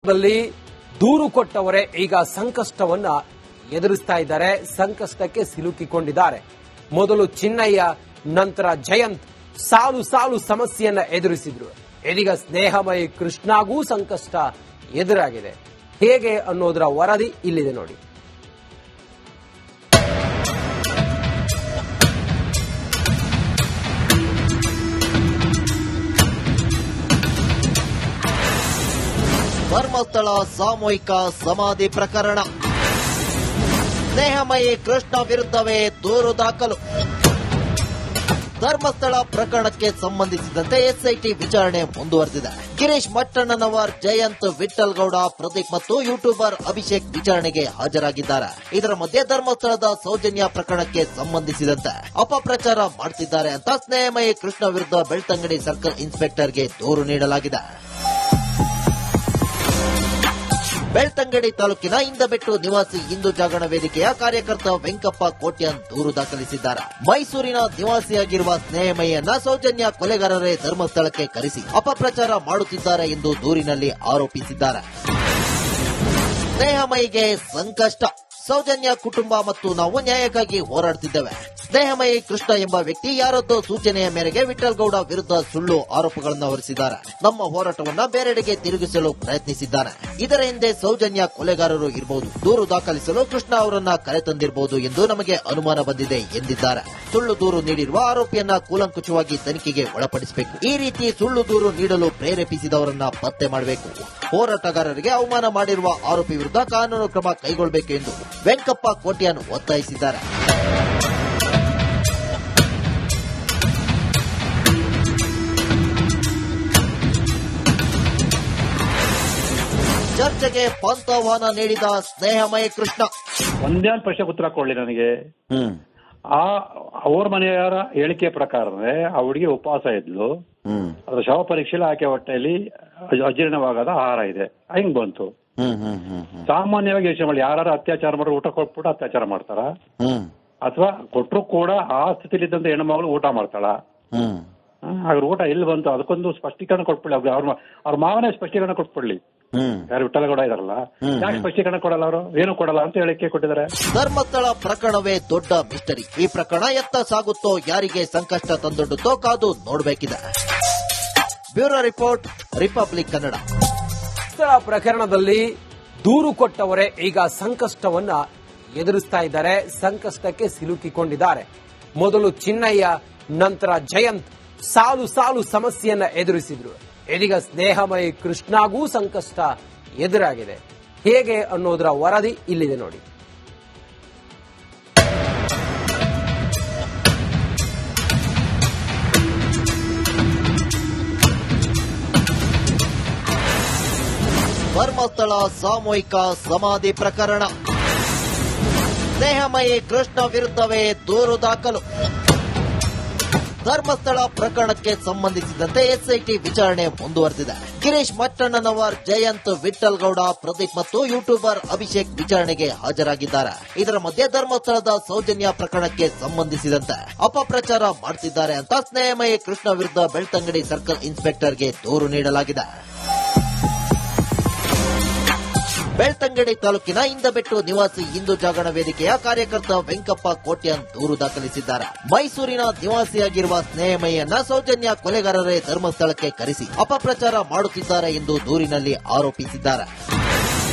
ದಲ್ಲಿ ದೂರು ಕೊಟ್ಟವರೇ ಈಗ ಸಂಕಷ್ಟವನ್ನ ಎದುರಿಸ್ತಾ ಇದ್ದಾರೆ, ಸಂಕಷ್ಟಕ್ಕೆ ಸಿಲುಕಿಕೊಂಡಿದ್ದಾರೆ. ಮೊದಲು ಚಿನ್ನಯ್ಯ, ನಂತರ ಜಯಂತ್ ಸಾಲು ಸಾಲು ಸಮಸ್ಯೆಯನ್ನ ಎದುರಿಸಿದ್ರು. ಇದೀಗ ಸ್ನೇಹಮಯಿ ಕೃಷ್ಣಗೂ ಸಂಕಷ್ಟ ಎದುರಾಗಿದೆ. ಹೇಗೆ ಅನ್ನೋದರ ವರದಿ ಇಲ್ಲಿದೆ ನೋಡಿ. ಧರ್ಮಸ್ಥಳ ಸಾಮೂಹಿಕ ಸಮಾಧಿ ಪ್ರಕರಣ. ಸ್ನೇಹಮಯಿ ಕೃಷ್ಣ ವಿರುದ್ಧವೇ ದೂರು ದಾಖಲು. ಧರ್ಮಸ್ಥಳ ಪ್ರಕರಣಕ್ಕೆ ಸಂಬಂಧಿಸಿದಂತೆ ಎಸ್ಐಟಿ ವಿಚಾರಣೆ ಮುಂದುವರೆದಿದೆ. ಗಿರೀಶ್ ಮಟ್ಟಣ್ಣನವರ್, ಜಯಂತ್, ವಿಠಲ್ ಗೌಡ, ಪ್ರದೀಪ್ ಮತ್ತು ಯೂಟ್ಯೂಬರ್ ಅಭಿಷೇಕ್ ವಿಚಾರಣೆಗೆ ಹಾಜರಾಗಿದ್ದಾರೆ. ಇದರ ಮಧ್ಯೆ ಧರ್ಮಸ್ಥಳದ ಸೌಜನ್ಯ ಪ್ರಕರಣಕ್ಕೆ ಸಂಬಂಧಿಸಿದಂತೆ ಅಪಪ್ರಚಾರ ಮಾಡುತ್ತಿದ್ದಾರೆ ಅಂತ ಸ್ನೇಹಮಯಿ ಕೃಷ್ಣ ವಿರುದ್ಧ ಬೆಳ್ತಂಗಡಿ ಸರ್ಕಲ್ ಇನ್ಸ್ಪೆಕ್ಟರ್ಗೆ ದೂರು ನೀಡಲಾಗಿದೆ. ಬೆಳ್ತಂಗಡಿ ತಾಲೂಕಿನ ಇಂದಬೆಟ್ಟು ನಿವಾಸಿ ಹಿಂದೂ ಜಾಗರಣ ವೇದಿಕೆಯ ಕಾರ್ಯಕರ್ತ ವೆಂಕಪ್ಪ ಕೋಟ್ಯಾನ್ ದೂರು ದಾಖಲಿಸಿದ್ದಾರೆ. ಮೈಸೂರಿನ ನಿವಾಸಿಯಾಗಿರುವ ಸ್ನೇಹಮಯಿಯನ್ನ ಸೌಜನ್ಯ ಕೊಲೆಗಾರರೇ ಧರ್ಮಸ್ಥಳಕ್ಕೆ ಕರೆಸಿ ಅಪಪ್ರಚಾರ ಮಾಡುತ್ತಿದ್ದಾರೆ ಎಂದು ದೂರಿನಲ್ಲಿ ಆರೋಪಿಸಿದ್ದಾರೆ. ಸ್ನೇಹಮಯಿಗೆ ಸಂಕಷ್ಟ. ಸೌಜನ್ಯ ಕುಟುಂಬ ಮತ್ತು ನಾವು ನ್ಯಾಯಕ್ಕಾಗಿ ಹೋರಾಡುತ್ತಿದ್ದೇವೆ. ಸ್ನೇಹಮಯಿ ಕೃಷ್ಣ ಎಂಬ ವ್ಯಕ್ತಿ ಯಾರದ್ದೋ ಸೂಚನೆಯ ಮೇರೆಗೆ ವಿಠಲ್ ಗೌಡ ವಿರುದ್ಧ ಸುಳ್ಳು ಆರೋಪಗಳನ್ನು ಹೊರಿಸಿದ್ದಾರೆ. ನಮ್ಮ ಹೋರಾಟವನ್ನ ಬೇರೆಡೆಗೆ ತಿರುಗಿಸಲು ಪ್ರಯತ್ನಿಸಿದ್ದಾನೆ. ಇದರ ಹಿಂದೆ ಸೌಜನ್ಯ ಕೊಲೆಗಾರರು ಇರಬಹುದು. ದೂರು ದಾಖಲಿಸಲು ಕೃಷ್ಣ ಅವರನ್ನ ಕರೆತಂದಿರಬಹುದು ಎಂದು ನಮಗೆ ಅನುಮಾನ ಬಂದಿದೆ ಎಂದಿದ್ದಾರೆ. ಸುಳ್ಳು ದೂರು ನೀಡಿರುವ ಆರೋಪಿಯನ್ನ ಕೂಲಂಕುಷವಾಗಿ ತನಿಖೆಗೆ ಒಳಪಡಿಸಬೇಕು. ಈ ರೀತಿ ಸುಳ್ಳು ದೂರು ನೀಡಲು ಪ್ರೇರೇಪಿಸಿದವರನ್ನ ಪತ್ತೆ ಮಾಡಬೇಕು. ಹೋರಾಟಗಾರರಿಗೆ ಅವಮಾನ ಮಾಡಿರುವ ಆರೋಪಿ ವಿರುದ್ಧ ಕಾನೂನು ಕ್ರಮ ಕೈಗೊಳ್ಳಬೇಕು ಎಂದು ವೆಂಕಪ್ಪ ಕೋಟ್ಯಾನ್ ಒತ್ತಾಯಿಸಿದ್ದಾರೆ. ಚರ್ಚೆಗೆ ಪಂಥಾಹ್ವಾನ ನೀಡಿದ ಸ್ನೇಹಮಯಿ ಕೃಷ್ಣ. ಒಂದೇ ಪ್ರಶ್ನೆ ಉತ್ತರ ಕೊಡ್ಲಿ ನನಗೆ. ಅವ್ರ ಮನೆಯವರ ಹೇಳಿಕೆ ಪ್ರಕಾರನೇ ಆ ಹುಡುಗಿ ಉಪವಾಸ ಇದ್ಲು. ಅದ್ರ ಶವ ಪರೀಕ್ಷೆಯಲ್ಲಿ ಆಕೆ ಹೊಟ್ಟೆಯಲ್ಲಿ ಅಜೀರ್ಣವಾಗದ ಆಹಾರ ಇದೆ. ಹೆಂಗ್ ಬಂತು? ಸಾಮಾನ್ಯವಾಗಿ ಯೋಚನೆ ಮಾಡಿ, ಯಾರು ಅತ್ಯಾಚಾರ ಮಾಡಿ ಊಟ ಕೊಟ್ಬಿಟ್ಟು ಅತ್ಯಾಚಾರ ಮಾಡ್ತಾರ? ಅಥವಾ ಕೊಟ್ರು ಕೂಡ ಆ ಸ್ಥಿತಿಲಿದ್ದಂತ ಹೆಣ್ಮಗಳು ಊಟ ಮಾಡ್ತಾಳ? ಹಾಗಾದ್ರೆ ಊಟ ಎಲ್ಲಿ ಬಂತು? ಅದಕ್ಕೊಂದು ಸ್ಪಷ್ಟೀಕರಣ ಕೊಟ್ಬಿಡ್ಲಿ. ಅವ್ರ ಮಾವನೇ ಸ್ಪಷ್ಟೀಕರಣ ಕೊಟ್ಬಿಡ್ಲಿ. ಯಾರು ವಿಠಲ ಗೌಡ ಇದಾರಲ್ಲ, ಯಾಕೆ ಸ್ಪಷ್ಟೀಕರಣ ಕೊಡಲ್ಲ? ಅವರು ಏನು ಕೊಡಲ್ಲ ಅಂತ ಹೇಳಿಕೆ ಕೊಟ್ಟಿದ್ದಾರೆ. ಧರ್ಮಸ್ಥಳ ಪ್ರಕರಣವೇ ದೊಡ್ಡ ಮಿಸ್ಟರಿ. ಈ ಪ್ರಕರಣ ಎತ್ತ ಸಾಗುತ್ತೋ, ಯಾರಿಗೆ ಸಂಕಷ್ಟ ತಂದೊಡ್ಡುತ್ತೋ ಕಾದು ನೋಡಬೇಕಿದೆ. Bureau report, Republic Kannada. Dharmasthala ಪ್ರಕರಣದಲ್ಲಿ ದೂರು ಕೊಟ್ಟವರೇ ಈಗ ಸಂಕಷ್ಟವನ್ನ ಎದುರಿಸ್ತಾ ಇದ್ದಾರೆ, ಸಂಕಷ್ಟಕ್ಕೆ ಸಿಲುಕಿಕೊಂಡಿದ್ದಾರೆ. ಮೊದಲು ಚಿನ್ನಯ್ಯ, ನಂತರ ಜಯಂತ್ ಸಾಲು ಸಾಲು ಸಮಸ್ಯೆಯನ್ನ ಎದುರಿಸಿದ್ರು. ಇದೀಗ ಸ್ನೇಹಮಯಿ ಕೃಷ್ಣಗೂ ಸಂಕಷ್ಟ ಎದುರಾಗಿದೆ. ಹೇಗೆ ಅನ್ನೋದರ ವರದಿ ಇಲ್ಲಿದೆ ನೋಡಿ. ಧರ್ಮಸ್ಥಳ ಸಾಮೂಹಿಕ ಸಮಾಧಿ ಪ್ರಕರಣ. ಸ್ನೇಹಮಯಿ ಕೃಷ್ಣ ವಿರುದ್ಧವೇ ದೂರು ದಾಖಲು. ಧರ್ಮಸ್ಥಳ ಪ್ರಕರಣಕ್ಕೆ ಸಂಬಂಧಿಸಿದಂತೆ ಎಸ್ಐಟಿ ವಿಚಾರಣೆ ಮುಂದುವರೆದಿದೆ. ಗಿರೀಶ್ ಮಟ್ಟಣ್ಣನವರ್, ಜಯಂತ್, ವಿಠಲ್ ಗೌಡ, ಪ್ರದೀಪ್ ಮತ್ತು ಯೂಟ್ಯೂಬರ್ ಅಭಿಷೇಕ್ ವಿಚಾರಣೆಗೆ ಹಾಜರಾಗಿದ್ದಾರೆ. ಇದರ ಮಧ್ಯೆ ಧರ್ಮಸ್ಥಳದ ಸೌಜನ್ಯ ಪ್ರಕರಣಕ್ಕೆ ಸಂಬಂಧಿಸಿದಂತೆ ಅಪಪ್ರಚಾರ ಮಾಡುತ್ತಿದ್ದಾರೆ ಅಂತ ಸ್ನೇಹಮಯಿ ಕೃಷ್ಣ ವಿರುದ್ಧ ಬೆಳ್ತಂಗಡಿ ಸರ್ಕಲ್ ಇನ್ಸ್ಪೆಕ್ಟರ್ಗೆ ದೂರು ನೀಡಲಾಗಿದೆ. ಬೆಳ್ತಂಗಡಿ ತಾಲೂಕಿನ ಇಂದಬೆಟ್ಟು ನಿವಾಸಿ ಹಿಂದೂ ಜಾಗರಣ ವೇದಿಕೆಯ ಕಾರ್ಯಕರ್ತ ವೆಂಕಪ್ಪ ಕೋಟ್ಯಾನ್ ದೂರು ದಾಖಲಿಸಿದ್ದಾರೆ. ಮೈಸೂರಿನ ನಿವಾಸಿಯಾಗಿರುವ ಸ್ನೇಹಮಯಿಯನ್ನ ಸೌಜನ್ಯ ಕೊಲೆಗಾರರೇ ಧರ್ಮಸ್ಥಳಕ್ಕೆ ಕರೆಸಿ ಅಪಪ್ರಚಾರ ಮಾಡುತ್ತಿದ್ದಾರೆ ಎಂದು ದೂರಿನಲ್ಲಿ ಆರೋಪಿಸಿದ್ದಾರೆ.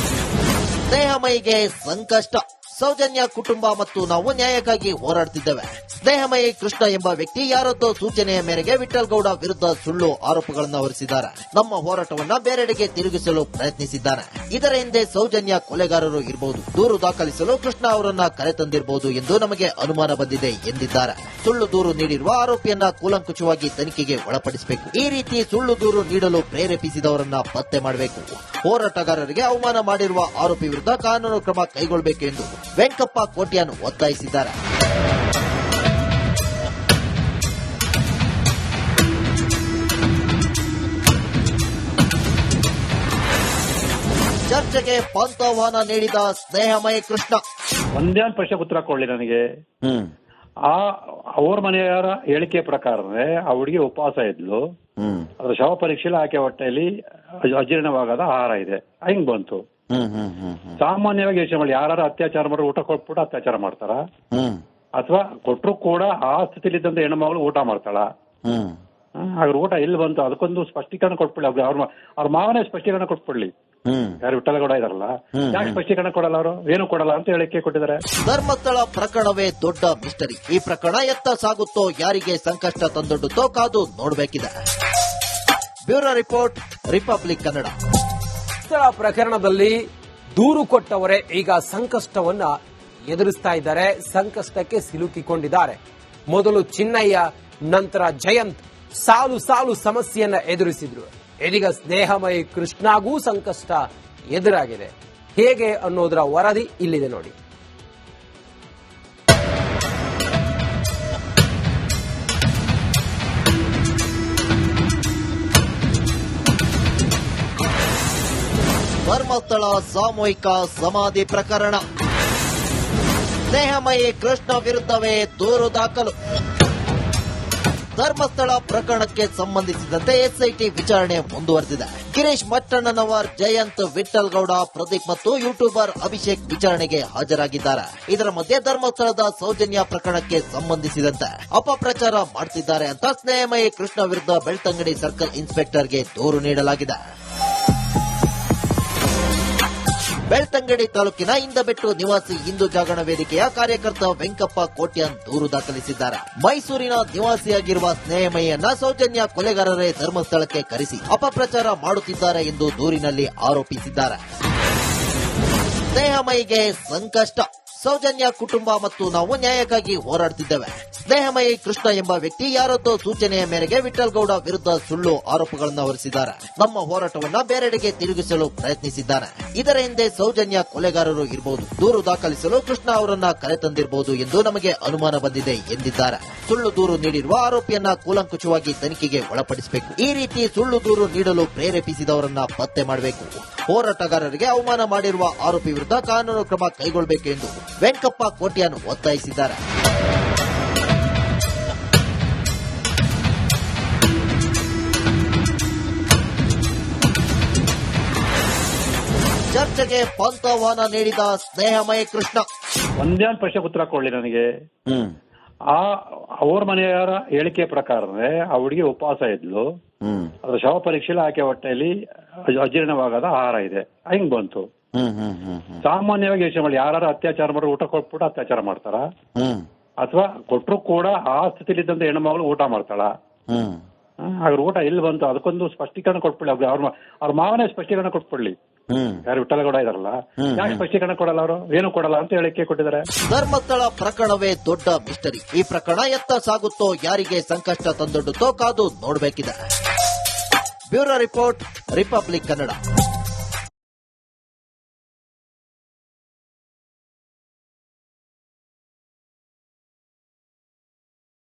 ಸ್ನೇಹಮಯಿಗೆ ಸಂಕಷ್ಟ. ಸೌಜನ್ಯ ಕುಟುಂಬ ಮತ್ತು ನಾವು ನ್ಯಾಯಕ್ಕಾಗಿ ಹೋರಾಡುತ್ತಿದ್ದೇವೆ. ಸ್ನೇಹಮಯಿ ಕೃಷ್ಣ ಎಂಬ ವ್ಯಕ್ತಿ ಯಾರದ್ದೋ ಸೂಚನೆಯ ಮೇರೆಗೆ ವಿಠಲ್ ಗೌಡ ವಿರುದ್ಧ ಸುಳ್ಳು ಆರೋಪಗಳನ್ನು ಹೊರಿಸಿದ್ದಾರೆ. ನಮ್ಮ ಹೋರಾಟವನ್ನ ಬೇರೆಡೆಗೆ ತಿರುಗಿಸಲು ಪ್ರಯತ್ನಿಸಿದ್ದಾನೆ. ಇದರ ಹಿಂದೆ ಸೌಜನ್ಯ ಕೊಲೆಗಾರರು ಇರಬಹುದು. ದೂರು ದಾಖಲಿಸಲು ಕೃಷ್ಣ ಅವರನ್ನ ಕರೆತಂದಿರಬಹುದು ಎಂದು ನಮಗೆ ಅನುಮಾನ ಬಂದಿದೆ ಎಂದಿದ್ದಾರೆ. ಸುಳ್ಳು ದೂರು ನೀಡಿರುವ ಆರೋಪಿಯನ್ನ ಕೂಲಂಕುಷವಾಗಿ ತನಿಖೆಗೆ ಒಳಪಡಿಸಬೇಕು. ಈ ರೀತಿ ಸುಳ್ಳು ದೂರು ನೀಡಲು ಪ್ರೇರೇಪಿಸಿದವರನ್ನ ಪತ್ತೆ ಮಾಡಬೇಕು. ಹೋರಾಟಗಾರರಿಗೆ ಅವಮಾನ ಮಾಡಿರುವ ಆರೋಪಿ ವಿರುದ್ಧ ಕಾನೂನು ಕ್ರಮ ಕೈಗೊಳ್ಳಬೇಕು ಎಂದು ವೆಂಕಪ್ಪ ಕೋಟ್ಯಾನ್ ಒತ್ತಾಯಿಸಿದ್ದಾರೆ. ಚರ್ಚೆಗೆ ಪಂಥಾಹ್ವಾನ ನೀಡಿದ ಸ್ನೇಹಮಯಿ ಕೃಷ್ಣ. ಒಂದೇ ಪ್ರಶ್ನೆ ಉತ್ತರ ಕೊಡ್ಲಿ ನನಗೆ. ಅವ್ರ ಮನೆಯವರ ಹೇಳಿಕೆ ಪ್ರಕಾರನೇ ಆ ಹುಡುಗಿ ಉಪವಾಸ ಇದ್ಲು. ಅದ್ರ ಶವ ಪರೀಕ್ಷೆಯಲ್ಲಿ ಆಕೆ ಹೊಟ್ಟೆಯಲ್ಲಿ ಅಜೀರ್ಣವಾಗದ ಆಹಾರ ಇದೆ. ಹಿಂಗ್ ಬಂತು. ಸಾಮಾನ್ಯವಾಗಿ ಯೋಚನೆ ಮಾಡಿ, ಯಾರು ಅತ್ಯಾಚಾರ ಮಾಡಿ ಊಟ ಕೊಟ್ಬಿಟ್ಟು ಅತ್ಯಾಚಾರ ಮಾಡ್ತಾರ, ಅಥವಾ ಕೊಟ್ರು ಕೂಡ ಆ ಸ್ಥಿತಿಲಿದ್ದಂತ ಹೆಣ್ಮಗಳು ಊಟ ಮಾಡ್ತಾಳ? ಹಾಗಾದ್ರೆ ಊಟ ಎಲ್ಲಿ ಬಂತು? ಅದಕ್ಕೊಂದು ಸ್ಪಷ್ಟೀಕರಣ ಕೊಟ್ಬಿಡ್ಲಿ. ಅವ್ರ ಮಾವನೇ ಸ್ಪಷ್ಟೀಕರಣ ಕೊಟ್ಬಿಡ್ಲಿ. ಯಾರು ವಿಠಲಗೌಡ ಇದಾರಲ್ಲ, ಯಾಕೆ ಸ್ಪಷ್ಟೀಕರಣ ಕೊಡಲ್ಲ? ಅವರು ಏನು ಕೊಡಲ್ಲ ಅಂತ ಹೇಳಿಕೆ ಕೊಟ್ಟಿದ್ದಾರೆ. ಧರ್ಮಸ್ಥಳ ಪ್ರಕರಣವೇ ದೊಡ್ಡ ಮಿಸ್ಟರಿ. ಈ ಪ್ರಕರಣ ಎತ್ತ ಸಾಗುತ್ತೋ, ಯಾರಿಗೆ ಸಂಕಷ್ಟ ತಂದೊಡ್ಡುತ್ತೋ ಕಾದು ನೋಡಬೇಕಿದೆ. Bureau report, Republic Kannada. Dharmasthala ಪ್ರಕರಣದಲ್ಲಿ ದೂರು ಕೊಟ್ಟವರೇ ಈಗ ಸಂಕಷ್ಟವನ್ನ ಎದುರಿಸ್ತಾ ಇದ್ದಾರೆ, ಸಂಕಷ್ಟಕ್ಕೆ ಸಿಲುಕಿಕೊಂಡಿದ್ದಾರೆ. ಮೊದಲು ಚಿನ್ನಯ್ಯ, ನಂತರ ಜಯಂತ್ ಸಾಲು ಸಾಲು ಸಮಸ್ಯೆಯನ್ನ ಎದುರಿಸಿದ್ರು. ಇದೀಗ ಸ್ನೇಹಮಯಿ ಕೃಷ್ಣಗೂ ಸಂಕಷ್ಟ ಎದುರಾಗಿದೆ. ಹೇಗೆ ಅನ್ನೋದರ ವರದಿ ಇಲ್ಲಿದೆ ನೋಡಿ. ಧರ್ಮಸ್ಥಳ ಸಾಮೂಹಿಕ ಸಮಾಧಿ ಪ್ರಕರಣ. ಸ್ನೇಹಮಯಿ ಕೃಷ್ಣ ವಿರುದ್ಧವೇ ದೂರು ದಾಖಲು. ಧರ್ಮಸ್ಥಳ ಪ್ರಕರಣಕ್ಕೆ ಸಂಬಂಧಿಸಿದಂತೆ ಎಸ್ಐಟಿ ವಿಚಾರಣೆ ಮುಂದುವರೆದಿದೆ. ಗಿರೀಶ್ ಮಟ್ಟಣ್ಣನವರ್, ಜಯಂತ್, ವಿಠಲ್ ಗೌಡ, ಪ್ರದೀಪ್ ಮತ್ತು ಯೂಟ್ಯೂಬರ್ ಅಭಿಷೇಕ್ ವಿಚಾರಣೆಗೆ ಹಾಜರಾಗಿದ್ದಾರೆ. ಇದರ ಮಧ್ಯೆ ಧರ್ಮಸ್ಥಳದ ಸೌಜನ್ಯ ಪ್ರಕರಣಕ್ಕೆ ಸಂಬಂಧಿಸಿದಂತೆ ಅಪಪ್ರಚಾರ ಮಾಡುತ್ತಿದ್ದಾರೆ ಅಂತ ಸ್ನೇಹಮಯಿ ಕೃಷ್ಣ ವಿರುದ್ಧ ಬೆಳ್ತಂಗಡಿ ಸರ್ಕಲ್ ಇನ್ಸ್ಪೆಕ್ಟರ್ಗೆ ದೂರು ನೀಡಲಾಗಿದೆ. ಬೆಳ್ತಂಗಡಿ ತಾಲೂಕಿನ ಇಂದಬೆಟ್ಟು ನಿವಾಸಿ ಹಿಂದೂ ಜಾಗರಣ ವೇದಿಕೆಯ ಕಾರ್ಯಕರ್ತ ವೆಂಕಪ್ಪ ಕೋಟ್ಯಾನ್ ದೂರು ದಾಖಲಿಸಿದ್ದಾರೆ. ಮೈಸೂರಿನ ನಿವಾಸಿಯಾಗಿರುವ ಸ್ನೇಹಮಯಿಯನ್ನ ಸೌಜನ್ಯ ಕೊಲೆಗಾರರೇ ಧರ್ಮಸ್ಥಳಕ್ಕೆ ಕರೆಸಿ ಅಪಪ್ರಚಾರ ಮಾಡುತ್ತಿದ್ದಾರೆ ಎಂದು ದೂರಿನಲ್ಲಿ ಆರೋಪಿಸಿದ್ದಾರೆ. ಸ್ನೇಹಮಯಿಗೆ ಸಂಕಷ್ಟ. ಸೌಜನ್ಯ ಕುಟುಂಬ ಮತ್ತು ನಾವು ನ್ಯಾಯಕ್ಕಾಗಿ ಹೋರಾಡುತ್ತಿದ್ದೇವೆ. ಸ್ನೇಹಮಯಿ ಕೃಷ್ಣ ಎಂಬ ವ್ಯಕ್ತಿ ಯಾರದ್ದೋ ಸೂಚನೆಯ ಮೇರೆಗೆ ವಿಠಲ್ ಗೌಡ ವಿರುದ್ಧ ಸುಳ್ಳು ಆರೋಪಗಳನ್ನು ಹೊರಿಸಿದ್ದಾರೆ. ನಮ್ಮ ಹೋರಾಟವನ್ನ ಬೇರೆಡೆಗೆ ತಿರುಗಿಸಲು ಪ್ರಯತ್ನಿಸಿದ್ದಾರೆ. ಇದರ ಹಿಂದೆ ಸೌಜನ್ಯ ಕೊಲೆಗಾರರು ಇರಬಹುದು. ದೂರು ದಾಖಲಿಸಲು ಕೃಷ್ಣ ಅವರನ್ನ ಕರೆತಂದಿರಬಹುದು ಎಂದು ನಮಗೆ ಅನುಮಾನ ಬಂದಿದೆ ಎಂದಿದ್ದಾರೆ. ಸುಳ್ಳು ದೂರು ನೀಡಿರುವ ಆರೋಪಿಯನ್ನ ಕೂಲಂಕುಷವಾಗಿ ತನಿಖೆಗೆ ಒಳಪಡಿಸಬೇಕು. ಈ ರೀತಿ ಸುಳ್ಳು ದೂರು ನೀಡಲು ಪ್ರೇರೇಪಿಸಿದವರನ್ನ ಪತ್ತೆ ಮಾಡಬೇಕು. ಹೋರಾಟಗಾರರಿಗೆ ಅವಮಾನ ಮಾಡಿರುವ ಆರೋಪಿ ವಿರುದ್ಧ ಕಾನೂನು ಕ್ರಮ ಕೈಗೊಳ್ಳಬೇಕು ಎಂದು ವೆಂಕಪ್ಪ ಕೋಟ್ಯಾನ್ ಒತ್ತಾಯಿಸಿದ್ದಾರೆ. ಚರ್ಚೆಗೆ ಪಂಥಾಹ್ವಾನ ನೀಡಿದ ಸ್ನೇಹಮಯಿ ಕೃಷ್ಣ. ಒಂದೇ ಒಂದು ಪ್ರಶ್ನೆ ಉತ್ತರ ಕೊಡ್ಲಿ ನನಗೆ. ಅವ್ರ ಮನೆಯವರ ಹೇಳಿಕೆ ಪ್ರಕಾರನೇ ಆ ಹುಡುಗಿ ಉಪವಾಸ ಇದ್ಲು. ಅದ್ರ ಶವ ಪರೀಕ್ಷೆಯಲ್ಲಿ ಆಕೆ ಹೊಟ್ಟೆಯಲ್ಲಿ ಅಜೀರ್ಣವಾಗದ ಆಹಾರ ಇದೆ. ಹಿಂಗ್ ಬಂತು. ಸಾಮಾನ್ಯವಾಗಿ ಯೋಚನೆ ಮಾಡಿ, ಯಾರು ಅತ್ಯಾಚಾರ ಮಾಡಿ ಊಟ ಕೊಟ್ಬಿಟ್ಟು ಅತ್ಯಾಚಾರ ಮಾಡ್ತಾರ, ಅಥವಾ ಕೊಟ್ರು ಕೂಡ ಆ ಸ್ಥಿತಿಲಿದ್ದಂತ ಹೆಣ್ಮಗಳು ಊಟ ಮಾಡ್ತಾಳ? ಹಾಗಾದ್ರೆ ಊಟ ಎಲ್ಲಿ ಬಂತು? ಅದಕ್ಕೊಂದು ಸ್ಪಷ್ಟೀಕರಣ ಕೊಟ್ಬಿಡ್ಲಿ. ಅವ್ರ ಮಾವನೇ ಸ್ಪಷ್ಟೀಕರಣ ಕೊಟ್ಬಿಡ್ಲಿ. ಯಾರು ವಿಠಲಗೌಡ ಇದಾರಲ್ಲ, ಯಾಕೆ ಸ್ಪಷ್ಟೀಕರಣ ಕೊಡಲ್ಲ? ಅವರು ಏನು ಕೊಡಲ್ಲ ಅಂತ ಹೇಳಿಕೆ ಕೊಟ್ಟಿದ್ದಾರೆ. ಧರ್ಮಸ್ಥಳ ಪ್ರಕರಣವೇ ದೊಡ್ಡ ಮಿಸ್ಟರಿ. ಈ ಪ್ರಕರಣ ಎತ್ತ ಸಾಗುತ್ತೋ, ಯಾರಿಗೆ ಸಂಕಷ್ಟ ತಂದೊಡ್ಡುತ್ತೋ ಕಾದು ನೋಡಬೇಕಿದೆ. Bureau report, Republic Kannada.